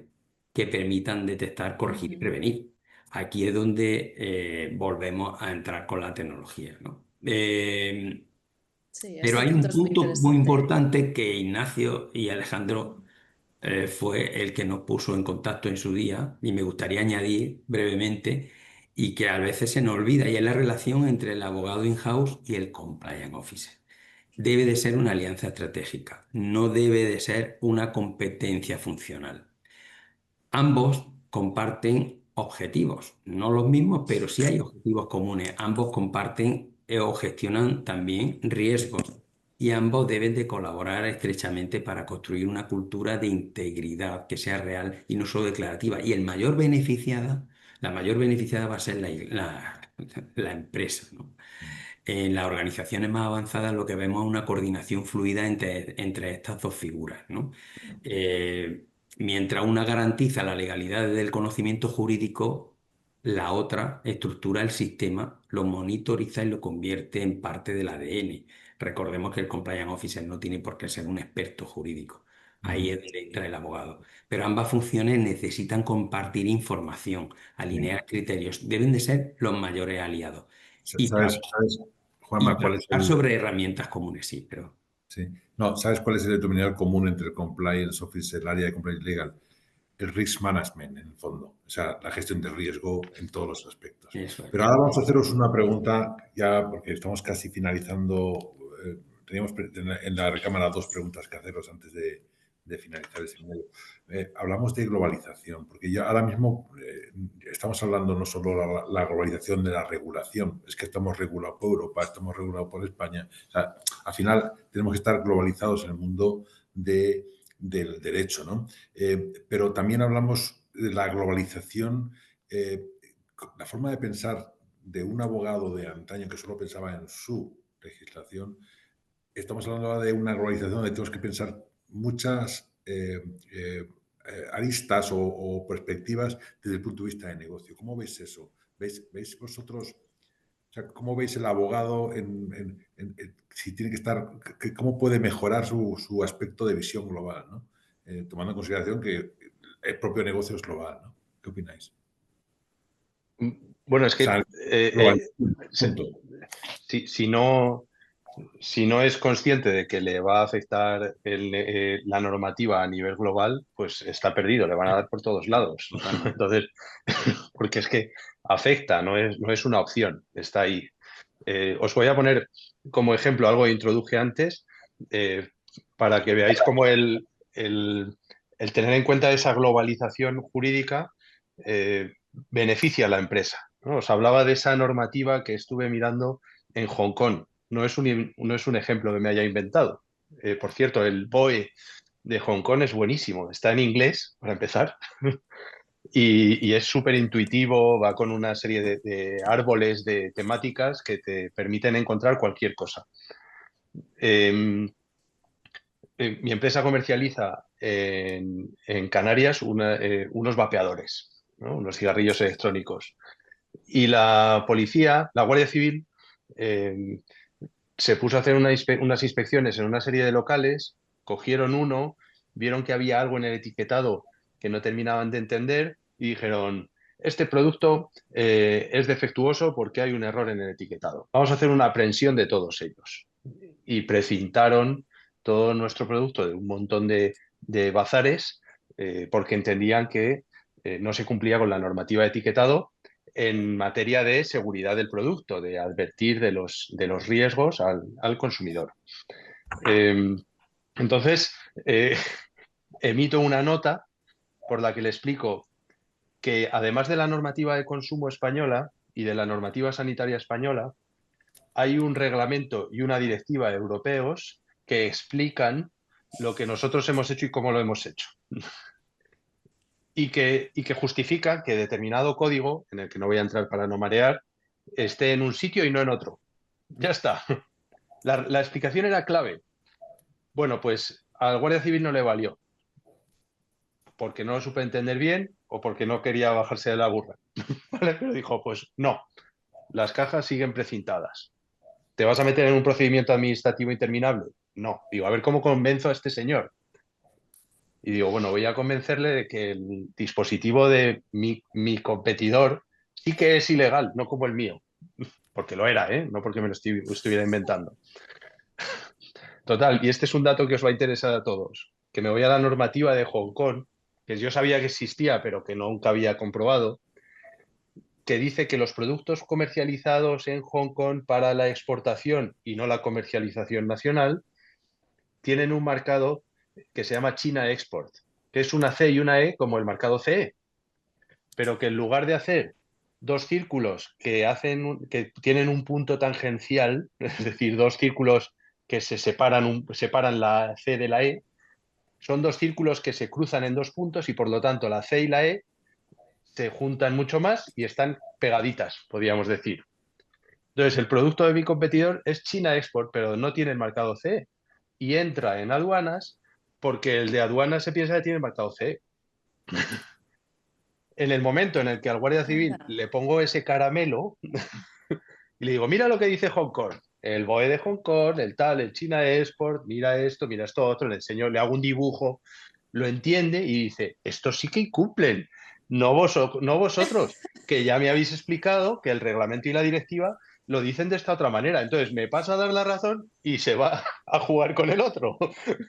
que permitan detectar, corregir y prevenir. Aquí es donde volvemos a entrar con la tecnología, ¿no? Sí, Pero este hay punto un es muy punto muy interesante. importante que Ignacio y Alejandro fue el que nos puso en contacto en su día, y me gustaría añadir brevemente, y que a veces se nos olvida, y es la relación entre el abogado in-house y el compliance officer. Debe de ser una alianza estratégica, no debe de ser una competencia funcional. Ambos comparten objetivos, no los mismos, pero sí hay objetivos comunes. Ambos comparten o gestionan también riesgos, y ambos deben de colaborar estrechamente para construir una cultura de integridad que sea real y no solo declarativa. Y la mayor beneficiada va a ser la empresa, ¿no? En las organizaciones más avanzadas lo que vemos es una coordinación fluida entre estas dos figuras, ¿no? Mientras una garantiza la legalidad del conocimiento jurídico, la otra estructura el sistema, lo monitoriza y lo convierte en parte del ADN. Recordemos que el compliance officer no tiene por qué ser un experto jurídico. Ahí es donde entra el abogado. Pero ambas funciones necesitan compartir información, alinear criterios, deben de ser los mayores aliados. Y ¿Sabes, y Juanma, cuál es trabajar sobre herramientas comunes, sí, pero sí. No, ¿sabes cuál es el denominador común entre el compliance officer, el área de compliance legal? El risk management, en el fondo. O sea, la gestión de riesgo en todos los aspectos. eso es. Pero ahora vamos a haceros una pregunta, ya porque estamos casi finalizando. Teníamos en la recámara 2 preguntas que haceros antes de finalizar el seminario. Hablamos de globalización, porque ya ahora mismo estamos hablando no solo la globalización de la regulación, es que estamos regulados por Europa, estamos regulados por España. O sea, al final tenemos que estar globalizados en el mundo del derecho, ¿no? Pero también hablamos de la globalización, la forma de pensar de un abogado de antaño que solo pensaba en su legislación. Estamos hablando ahora de una globalización donde tenemos que pensar muchas aristas o perspectivas desde el punto de vista de negocio. ¿Cómo veis eso? ¿Veis vosotros, o sea, cómo veis el abogado si tiene que estar, cómo puede mejorar su aspecto de visión global, ¿no? Tomando en consideración que el propio negocio es global, ¿no? ¿Qué opináis? Bueno, es O sea, que punto. si no es consciente de que le va a afectar la normativa a nivel global, pues está perdido, le van a dar por todos lados. Entonces, porque es que afecta, no es una opción, está ahí. Os voy a poner como ejemplo algo que introduje antes, para que veáis cómo el tener en cuenta esa globalización jurídica beneficia a la empresa, ¿no? Os hablaba de esa normativa que estuve mirando en Hong Kong. No es un ejemplo que me haya inventado. Por cierto, el BOE de Hong Kong es buenísimo. Está en inglés, para empezar, y es súper intuitivo, va con una serie de árboles de temáticas que te permiten encontrar cualquier cosa. Mi empresa comercializa en Canarias unos vapeadores, ¿no? Unos cigarrillos electrónicos. Y la policía, la Guardia Civil, eh, se puso a hacer unas inspecciones en una serie de locales, cogieron uno, vieron que había algo en el etiquetado que no terminaban de entender y dijeron, este producto es defectuoso porque hay un error en el etiquetado. Vamos a hacer una aprehensión de todos ellos. Y precintaron todo nuestro producto de un montón de bazares porque entendían que no se cumplía con la normativa de etiquetado en materia de seguridad del producto, de advertir de los riesgos al consumidor. Entonces, emito una nota por la que le explico que además de la normativa de consumo española y de la normativa sanitaria española, hay un reglamento y una directiva europeos que explican lo que nosotros hemos hecho y cómo lo hemos hecho. Y que justifica que determinado código, en el que no voy a entrar para no marear, esté en un sitio y no en otro. Ya está. La explicación era clave. Bueno, pues al Guardia Civil no le valió, porque no lo supe entender bien o porque no quería bajarse de la burra. ¿Vale? Pero dijo, pues no, las cajas siguen precintadas. ¿Te vas a meter en un procedimiento administrativo interminable? no. Digo, a ver cómo convenzo a este señor. Y digo, bueno, voy a convencerle de que el dispositivo de mi competidor sí que es ilegal, no como el mío. Porque lo era, ¿eh? No porque me lo estuviera inventando. Total, y este es un dato que os va a interesar a todos, que me voy a la normativa de Hong Kong, que yo sabía que existía, pero que nunca había comprobado, que dice que los productos comercializados en Hong Kong para la exportación y no la comercialización nacional tienen un marcado que se llama China Export, que es una C y una E como el marcado CE, pero que en lugar de hacer dos círculos que tienen un punto tangencial, es decir, dos círculos que separan la C de la E, son dos círculos que se cruzan en dos puntos y por lo tanto la C y la E se juntan mucho más y están pegaditas, podríamos decir. Entonces, el producto de mi competidor es China Export, pero no tiene el marcado CE y entra en aduanas porque el de aduanas se piensa que tiene el marcado CE. En el momento en el que al Guardia Civil Anda. le pongo ese caramelo y le digo, mira lo que dice Hong Kong, el BOE de Hong Kong, el tal, el China Export, mira esto otro, le enseño, le hago un dibujo, lo entiende y dice, esto sí que incumplen, no vosotros, que ya me habéis explicado que el reglamento y la directiva lo dicen de esta otra manera. Entonces me pasa a dar la razón y se va a jugar con el otro.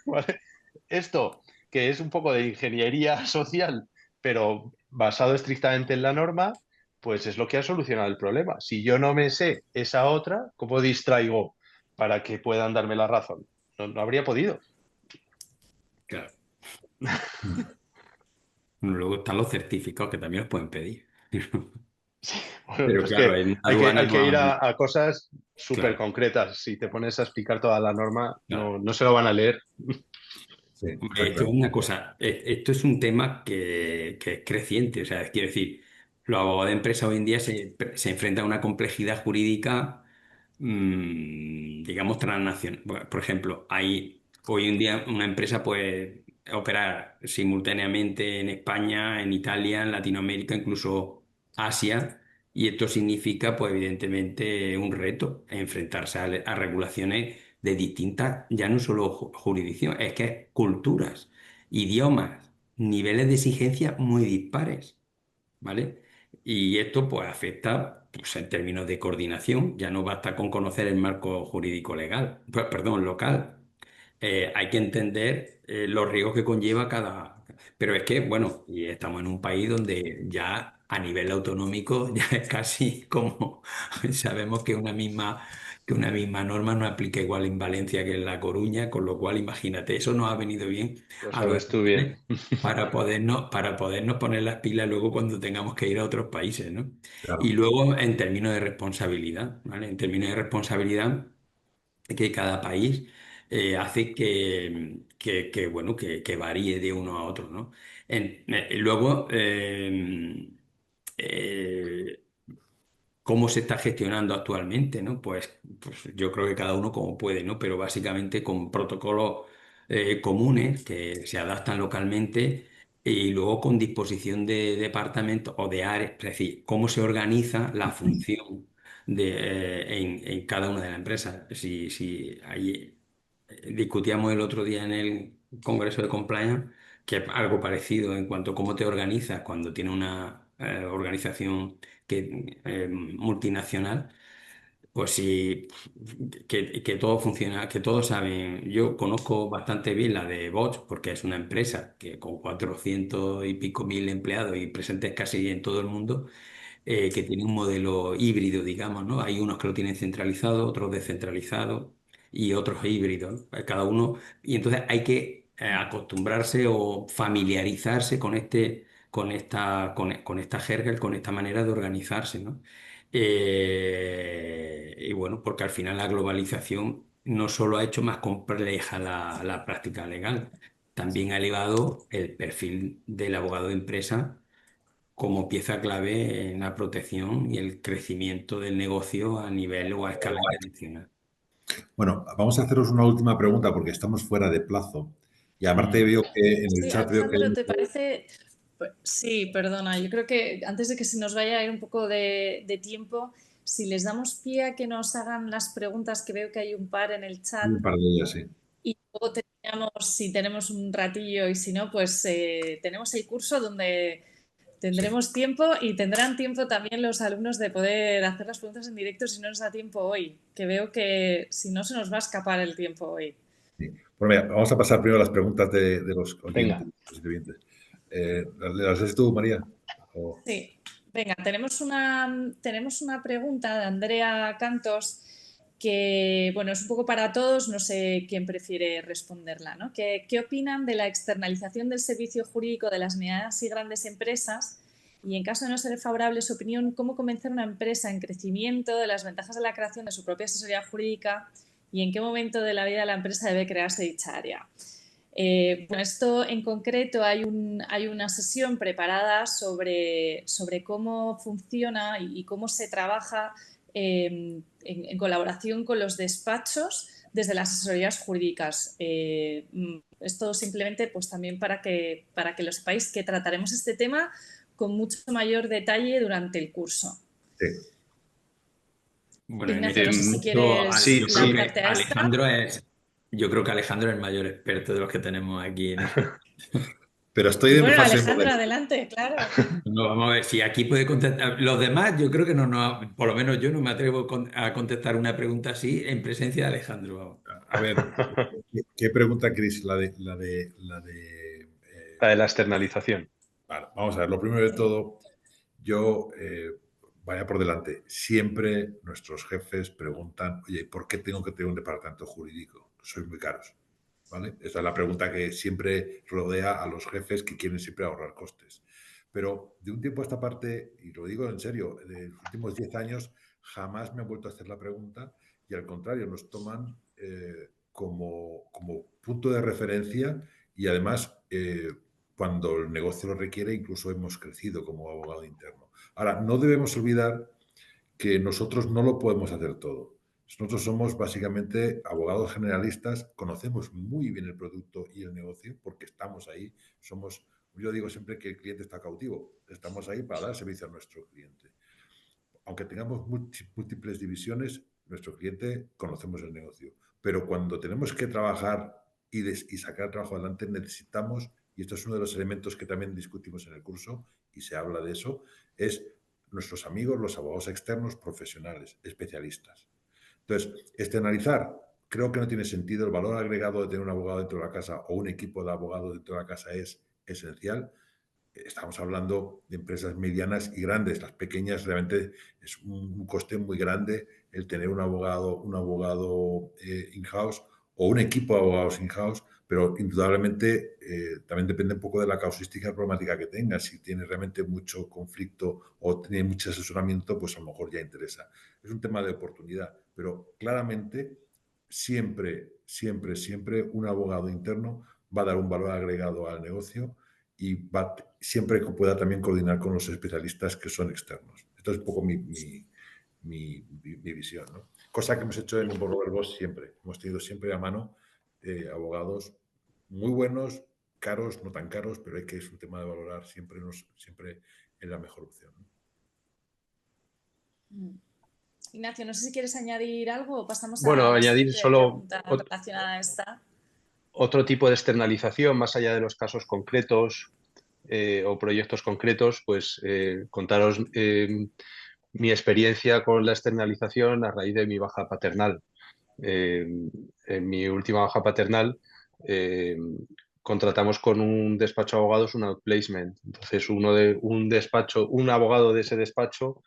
¿Vale? Esto, que es un poco de ingeniería social, pero basado estrictamente en la norma, pues es lo que ha solucionado el problema. Si yo no me sé esa otra, ¿cómo distraigo para que puedan darme la razón? No habría podido. Claro. Luego están los certificados que también los pueden pedir. Bueno, Pero es claro, que en una hay que, aduana hay no que ir hay. a cosas súper Claro, concretas. Si te pones a explicar toda la norma, claro. no se lo van a leer. Sí, Hombre, está esto es claro. una cosa, esto es un tema que es creciente, o sea, quiero decir, los abogados de empresa hoy en día se enfrentan a una complejidad jurídica, digamos, transnacional. Bueno, por ejemplo, hay hoy en día una empresa puede operar simultáneamente en España, en Italia, en Latinoamérica, incluso Asia, y esto significa, pues, evidentemente, un reto, enfrentarse a regulaciones de distintas, ya no solo jurisdicción, es que es culturas, idiomas, niveles de exigencia muy dispares, ¿vale? Y esto pues afecta pues, en términos de coordinación, ya no basta con conocer el marco jurídico legal, perdón, local. Hay que entender los riesgos que conlleva cada. Pero es que, bueno, y estamos en un país donde ya a nivel autonómico ya es casi como sabemos que una misma norma no aplica igual en Valencia que en La Coruña, con lo cual imagínate, eso nos ha venido bien Lo a los sabes tú bien. españoles para podernos poner las pilas luego cuando tengamos que ir a otros países, ¿no? Y Claro. luego en términos de responsabilidad, ¿vale? En términos de responsabilidad que cada país hace bueno, que varíe de uno a otro, ¿no? Luego, eh, ¿cómo se está gestionando actualmente, ¿no? Pues yo creo que cada uno como puede, ¿no? Pero básicamente con protocolos comunes que se adaptan localmente y luego con disposición de departamentos o de áreas, es decir, cómo se organiza la función en cada una de las empresas. Si ahí discutíamos el otro día en el Congreso de Compliance, que es algo parecido en cuanto a cómo te organizas cuando tienes una organización multinacional, pues sí, que todo funciona, que todos saben. Yo conozco bastante bien la de Bosch, porque es una empresa que con 400 y pico mil empleados y presentes casi en todo el mundo, que tiene un modelo híbrido, digamos, ¿no? Hay unos que lo tienen centralizado, otros descentralizado y otros híbridos, ¿no? Cada uno. Y entonces hay que acostumbrarse o familiarizarse con esta jerga, con esta manera de organizarse, ¿no? Y bueno, porque al final la globalización no solo ha hecho más compleja la práctica legal, también ha elevado el perfil del abogado de empresa como pieza clave en la protección y el crecimiento del negocio a nivel o a escala internacional. Bueno, vamos a haceros una última pregunta porque estamos fuera de plazo. Y aparte veo que en el Sí, chat veo que hay Alejandro, ¿te parece? Sí, perdona, yo creo que antes de que se nos vaya a ir un poco de tiempo, si les damos pie a que nos hagan las preguntas, que veo que hay un par en el chat, un par de ellas, sí. luego si tenemos un ratillo y si no, pues tenemos el curso donde tendremos tiempo y tendrán tiempo también los alumnos de poder hacer las preguntas en directo si no nos da tiempo hoy, que veo que si no se nos va a escapar el tiempo hoy. Sí. Bueno, mira, vamos a pasar primero a las preguntas de los Venga. oyentes. ¿Las haces tú, María? Sí, venga, tenemos una pregunta de Andrea Cantos que, bueno, es un poco para todos, no sé quién prefiere responderla, ¿no? ¿Qué opinan de la externalización del servicio jurídico de las medianas y grandes empresas? Y en caso de no ser favorable su opinión, ¿cómo convencer a una empresa en crecimiento de las ventajas de la creación de su propia asesoría jurídica y en qué momento de la vida de la empresa debe crearse dicha área? Bueno, esto en concreto hay una sesión preparada sobre cómo funciona y cómo se trabaja en colaboración con los despachos desde las asesorías jurídicas. Esto simplemente pues también para que lo sepáis que trataremos este tema con mucho mayor detalle durante el curso. Sí. Bueno, Ignacio, no sé si quieres sí, lanzarte a esta. Yo creo que Alejandro es el mayor experto de los que tenemos aquí. Pero estoy en Bueno, fase Alejandro, modesta. adelante, claro. No, vamos a ver si aquí puede contestar. Los demás, yo creo que no, por lo menos yo no me atrevo a contestar una pregunta así en presencia de Alejandro. A ver, ¿qué pregunta queréis? La de la externalización. Vale, vamos a ver. Lo primero de todo, yo vaya por delante. Siempre nuestros jefes preguntan, oye, ¿por qué tengo que tener un departamento jurídico? Sois muy caros. ¿Vale? Esa es la pregunta que siempre rodea a los jefes que quieren siempre ahorrar costes. Pero de un tiempo a esta parte, y lo digo en serio, de los últimos 10 años jamás me han vuelto a hacer la pregunta y al contrario, nos toman como punto de referencia y además cuando el negocio lo requiere incluso hemos crecido como abogado interno. Ahora, no debemos olvidar que nosotros no lo podemos hacer todo. Nosotros somos básicamente abogados generalistas, conocemos muy bien el producto y el negocio porque estamos ahí. Yo digo siempre que el cliente está cautivo, estamos ahí para dar servicio a nuestro cliente. Aunque tengamos múltiples divisiones, nuestro cliente conocemos el negocio. Pero cuando tenemos que trabajar y sacar el trabajo adelante, necesitamos, y esto es uno de los elementos que también discutimos en el curso y se habla de eso, es nuestros amigos, los abogados externos, profesionales, especialistas. Entonces, externalizar, creo que no tiene sentido. El valor agregado de tener un abogado dentro de la casa o un equipo de abogados dentro de la casa es esencial. Estamos hablando de empresas medianas y grandes. Las pequeñas realmente es un coste muy grande el tener un abogado in-house o un equipo de abogados in-house, pero indudablemente también depende un poco de la causística problemática que tenga. Si tiene realmente mucho conflicto o tiene mucho asesoramiento, pues a lo mejor ya interesa. Es un tema de oportunidad, pero claramente siempre un abogado interno va a dar un valor agregado al negocio y siempre que pueda también coordinar con los especialistas que son externos. Esto es un poco mi visión, ¿no? Cosa que hemos hecho en Robert Bosch siempre. Hemos tenido siempre a mano abogados muy buenos, caros, no tan caros, pero es un tema de valorar siempre es la mejor opción, ¿no? Ignacio, no sé si quieres añadir algo o pasamos Bueno, a la añadir siguiente solo pregunta relacionada a esta. Otro tipo de externalización, más allá de los casos concretos o proyectos concretos, pues contaros mi experiencia con la externalización a raíz de mi baja paternal. En mi última baja paternal contratamos con un despacho de abogados un outplacement. Entonces, un abogado de ese despacho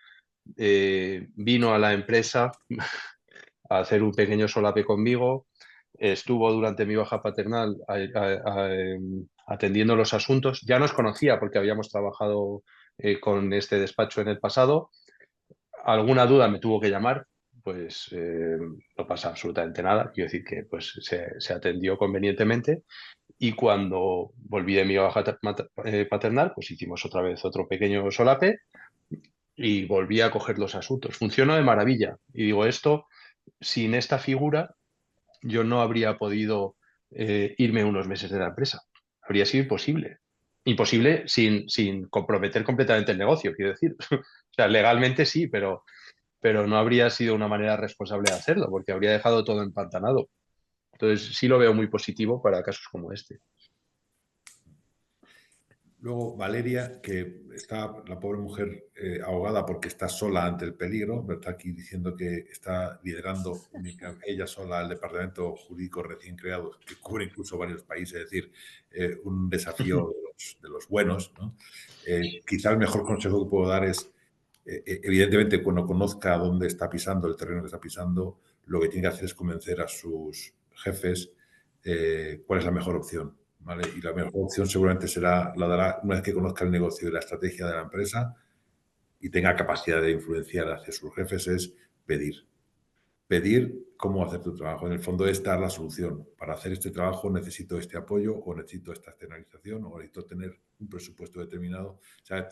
vino a la empresa a hacer un pequeño solape conmigo. Estuvo durante mi baja paternal atendiendo los asuntos. Ya nos conocía porque habíamos trabajado con este despacho en el pasado. Alguna duda me tuvo que llamar, pues no pasa absolutamente nada. Quiero decir que pues, se atendió convenientemente y cuando volví de mi baja paternal, pues hicimos otra vez otro pequeño solape y volví a coger los asuntos. Funcionó de maravilla. Y digo, esto, sin esta figura, yo no habría podido irme unos meses de la empresa. Habría sido imposible. Imposible sin comprometer completamente el negocio, quiero decir. O sea, legalmente sí, pero no habría sido una manera responsable de hacerlo, porque habría dejado todo empantanado. Entonces, sí lo veo muy positivo para casos como este. Luego, Valeria, que está la pobre mujer ahogada porque está sola ante el peligro, está aquí diciendo que está liderando ella sola el departamento jurídico recién creado, que cubre incluso varios países, es decir, un desafío de los buenos, ¿no? Quizá el mejor consejo que puedo dar es, evidentemente, cuando conozca dónde está pisando, el terreno que está pisando, lo que tiene que hacer es convencer a sus jefes cuál es la mejor opción. ¿Vale? Y la mejor opción seguramente la dará una vez que conozca el negocio y la estrategia de la empresa y tenga capacidad de influenciar hacia sus jefes, es pedir. Pedir cómo hacer tu trabajo. En el fondo es dar la solución. Para hacer este trabajo necesito este apoyo o necesito esta externalización o necesito tener un presupuesto determinado. O sea,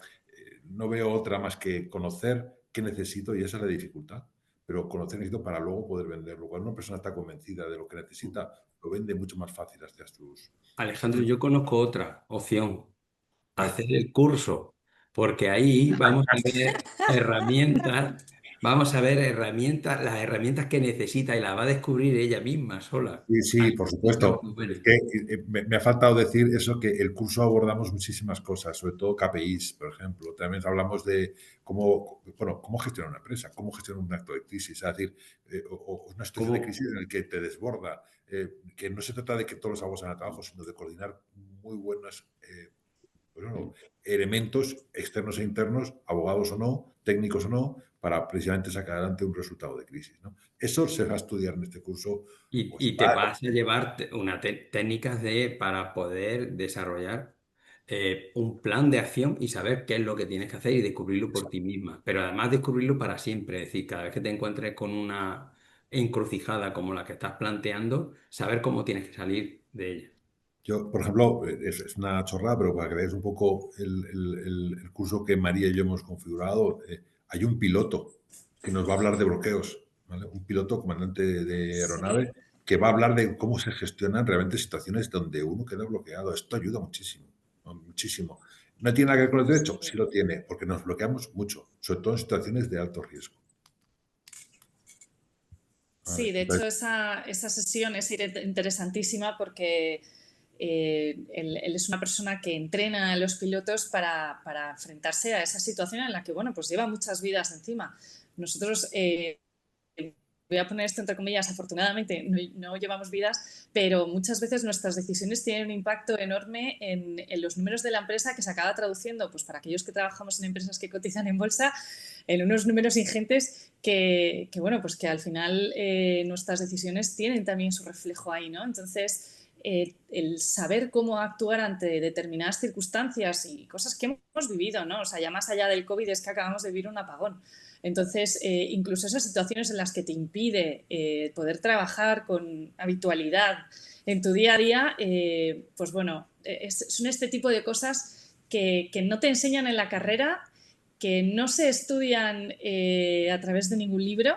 no veo otra más que conocer qué necesito y esa es la dificultad. Pero conocer necesito para luego poder venderlo. Cuando una persona está convencida de lo que necesita, lo vende mucho más fácil hacia sus... Alejandro, yo conozco otra opción, hacer el curso, porque ahí vamos a ver las herramientas que necesita y las va a descubrir ella misma sola. Sí, sí, por supuesto. Es que me ha faltado decir eso, que el curso abordamos muchísimas cosas, sobre todo KPIs, por ejemplo. También hablamos de cómo gestionar una empresa, cómo gestionar un acto de crisis, es decir, o una situación de crisis en la que te desborda, que no se trata de que todos los aguas salgan abajo, sino de coordinar muy buenos elementos externos e internos, abogados o no, técnicos o no, para precisamente sacar adelante un resultado de crisis, ¿no? Eso se va a estudiar en este curso. Y te vas a llevar unas técnicas para poder desarrollar un plan de acción y saber qué es lo que tienes que hacer y descubrirlo por ti misma. Pero además descubrirlo para siempre. Es decir, cada vez que te encuentres con una encrucijada como la que estás planteando, saber cómo tienes que salir de ella. Yo, por ejemplo, es una chorrada, pero para que veáis un poco el curso que María y yo hemos configurado, hay un piloto que nos va a hablar de bloqueos, ¿vale? Un piloto, comandante de aeronave, Sí. que va a hablar de cómo se gestionan realmente situaciones donde uno queda bloqueado. Esto ayuda muchísimo, ¿no? Muchísimo. ¿No tiene nada que ver con el derecho? Sí lo tiene, porque nos bloqueamos mucho, sobre todo en situaciones de alto riesgo. ¿Vale? Sí, de hecho esa sesión es interesantísima porque él es una persona que entrena a los pilotos para enfrentarse a esa situación en la que, bueno, pues lleva muchas vidas encima. Nosotros, voy a poner esto entre comillas, afortunadamente no llevamos vidas, pero muchas veces nuestras decisiones tienen un impacto enorme en los números de la empresa, que se acaba traduciendo, pues para aquellos que trabajamos en empresas que cotizan en bolsa, en unos números ingentes que bueno, pues que al final nuestras decisiones tienen también su reflejo ahí, ¿no? Entonces, el saber cómo actuar ante determinadas circunstancias y cosas que hemos vivido, ¿no? O sea, ya más allá del COVID es que acabamos de vivir un apagón. Entonces, incluso esas situaciones en las que te impide poder trabajar con habitualidad en tu día a día, pues bueno, son este tipo de cosas que no te enseñan en la carrera, que no se estudian a través de ningún libro,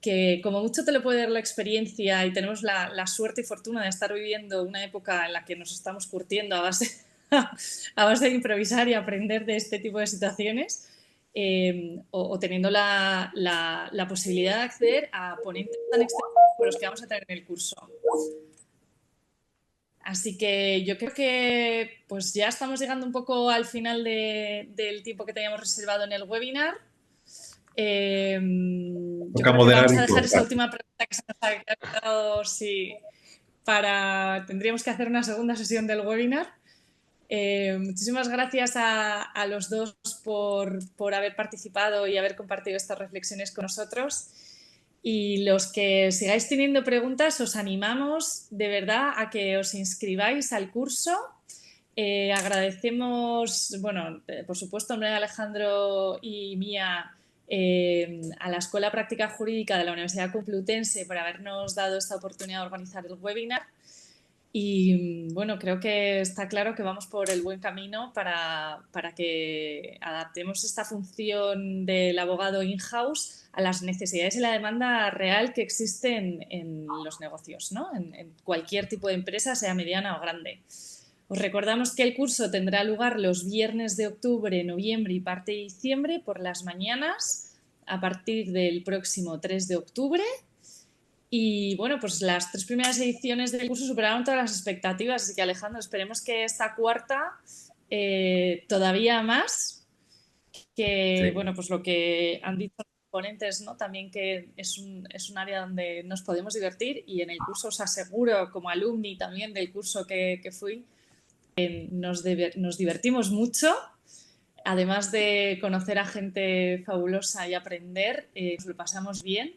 que como mucho te lo puede dar la experiencia y tenemos la suerte y fortuna de estar viviendo una época en la que nos estamos curtiendo a base de improvisar y aprender de este tipo de situaciones, o teniendo la posibilidad de acceder a ponentes tan extensos como los que vamos a tener en el curso. Así que yo creo que pues ya estamos llegando un poco al final del tiempo que teníamos reservado en el webinar. Yo creo que vamos a dejar esa última pregunta que se nos ha quedado, sí, tendríamos que hacer una segunda sesión del webinar. Muchísimas gracias a los dos por haber participado y haber compartido estas reflexiones con nosotros. Y los que sigáis teniendo preguntas, os animamos de verdad a que os inscribáis al curso. Agradecemos, bueno, por supuesto, en nombre de Alejandro y mía, a la Escuela Práctica Jurídica de la Universidad Complutense por habernos dado esta oportunidad de organizar el webinar. Y bueno, creo que está claro que vamos por el buen camino para que adaptemos esta función del abogado in-house a las necesidades y la demanda real que existen en los negocios, ¿no? En cualquier tipo de empresa, sea mediana o grande. Os recordamos que el curso tendrá lugar los viernes de octubre, noviembre y parte de diciembre por las mañanas a partir del próximo 3 de octubre. Y bueno, pues las 3 primeras ediciones del curso superaron todas las expectativas, así que Alejandro, esperemos que esta cuarta todavía más, que Sí. bueno, pues lo que han dicho los ponentes, ¿no? También que es un área donde nos podemos divertir, y en el curso os aseguro, como alumni también del curso que fui, nos divertimos mucho. Además de conocer a gente fabulosa y aprender, nos lo pasamos bien.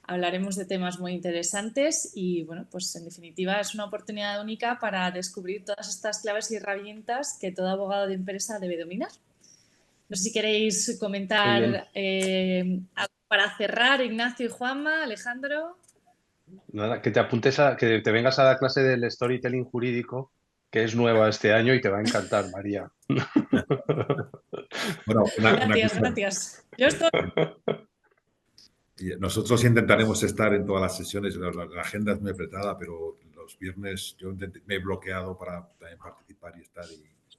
Hablaremos de temas muy interesantes y, bueno, pues en definitiva es una oportunidad única para descubrir todas estas claves y herramientas que todo abogado de empresa debe dominar. No sé si queréis comentar algo para cerrar, Ignacio y Juanma, Alejandro. Nada, que te apuntes que te vengas a la clase del storytelling jurídico, que es nueva este año y te va a encantar, María. Bueno, Gracias, gracias. Yo estoy... Nosotros intentaremos estar en todas las sesiones. La agenda es muy apretada, pero los viernes yo me he bloqueado para también participar y estar.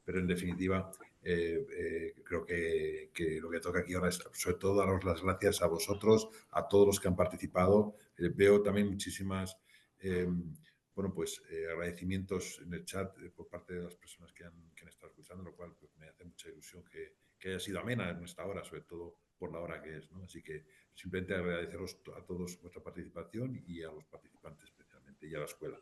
Pero en definitiva, creo que lo que toca aquí ahora es sobre todo daros las gracias a vosotros, a todos los que han participado. Veo también muchísimas agradecimientos en el chat por parte de las personas que han estado escuchando, lo cual pues, me hace mucha ilusión que haya sido amena en esta hora, sobre todo por la hora que es, ¿no? Así que simplemente agradeceros a todos vuestra participación y a los participantes especialmente y a la escuela.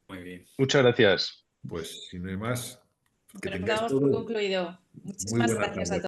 Muy bien. Muchas gracias. Pues si no hay más, que Bueno, tengáis damos todo por concluido. muy Muchísimas buena gracias tarde. a todos.